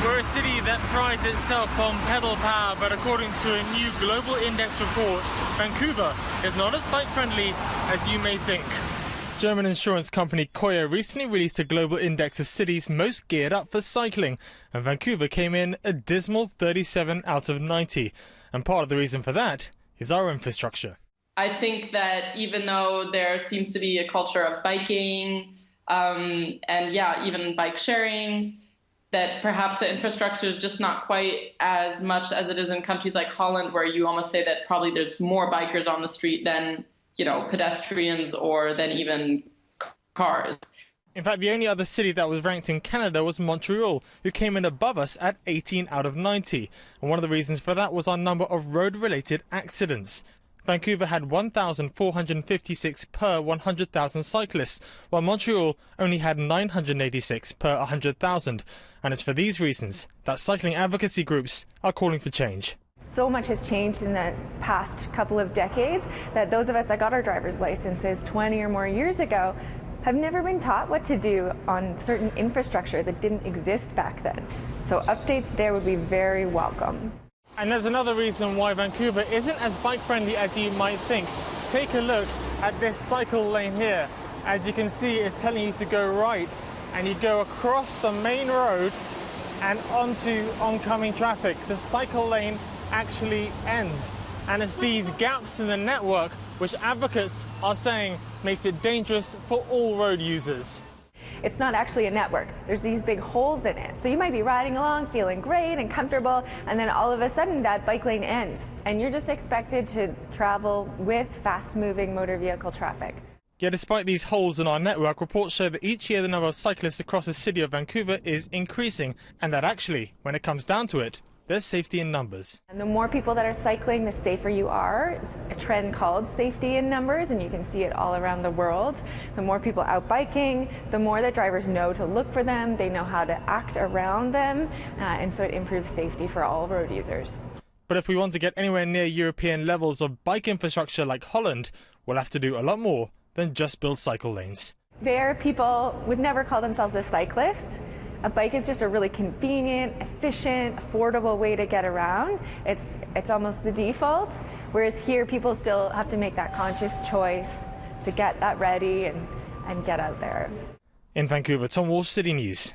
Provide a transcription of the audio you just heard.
We're a city that prides itself on pedal power, but according to a new global index report, Vancouver is not as bike-friendly as you may think. German insurance company Koya recently released a global index of cities most geared up for cycling, and Vancouver came in a dismal 37 out of 90. And part of the reason for that is our infrastructure. I think that even though there seems to be a culture of biking, even bike sharing, that perhaps the infrastructure is just not quite as much as it is in countries like Holland, where you almost say that probably there's more bikers on the street than, pedestrians or than even cars. In fact, the only other city that was ranked in Canada was Montreal, who came in above us at 18 out of 90. And one of the reasons for that was our number of road-related accidents. Vancouver had 1,456 per 100,000 cyclists, while Montreal only had 986 per 100,000. And it's for these reasons that cycling advocacy groups are calling for change. So much has changed in the past couple of decades that those of us that got our driver's licenses 20 or more years ago have never been taught what to do on certain infrastructure that didn't exist back then. So updates there would be very welcome. And there's another reason why Vancouver isn't as bike-friendly as you might think. Take a look at this cycle lane here. As you can see, it's telling you to go right, and you go across the main road and onto oncoming traffic. The cycle lane actually ends, and it's these gaps in the network which advocates are saying makes it dangerous for all road users. It's not actually a network. There's these big holes in it. So you might be riding along feeling great and comfortable, and then all of a sudden that bike lane ends, and you're just expected to travel with fast-moving motor vehicle traffic. Yet despite these holes in our network, reports show that each year the number of cyclists across the city of Vancouver is increasing, and that actually, when it comes down to it, there's safety in numbers. And the more people that are cycling, the safer you are. It's a trend called safety in numbers, and you can see it all around the world. The more people out biking, the more that drivers know to look for them, they know how to act around them, and so it improves safety for all road users. But if we want to get anywhere near European levels of bike infrastructure like Holland, we'll have to do a lot more than just build cycle lanes. There, people would never call themselves a cyclist. A bike is just a really convenient, efficient, affordable way to get around. It's almost the default, whereas here people still have to make that conscious choice to get that ready and get out there. In Vancouver, Walsh, City News.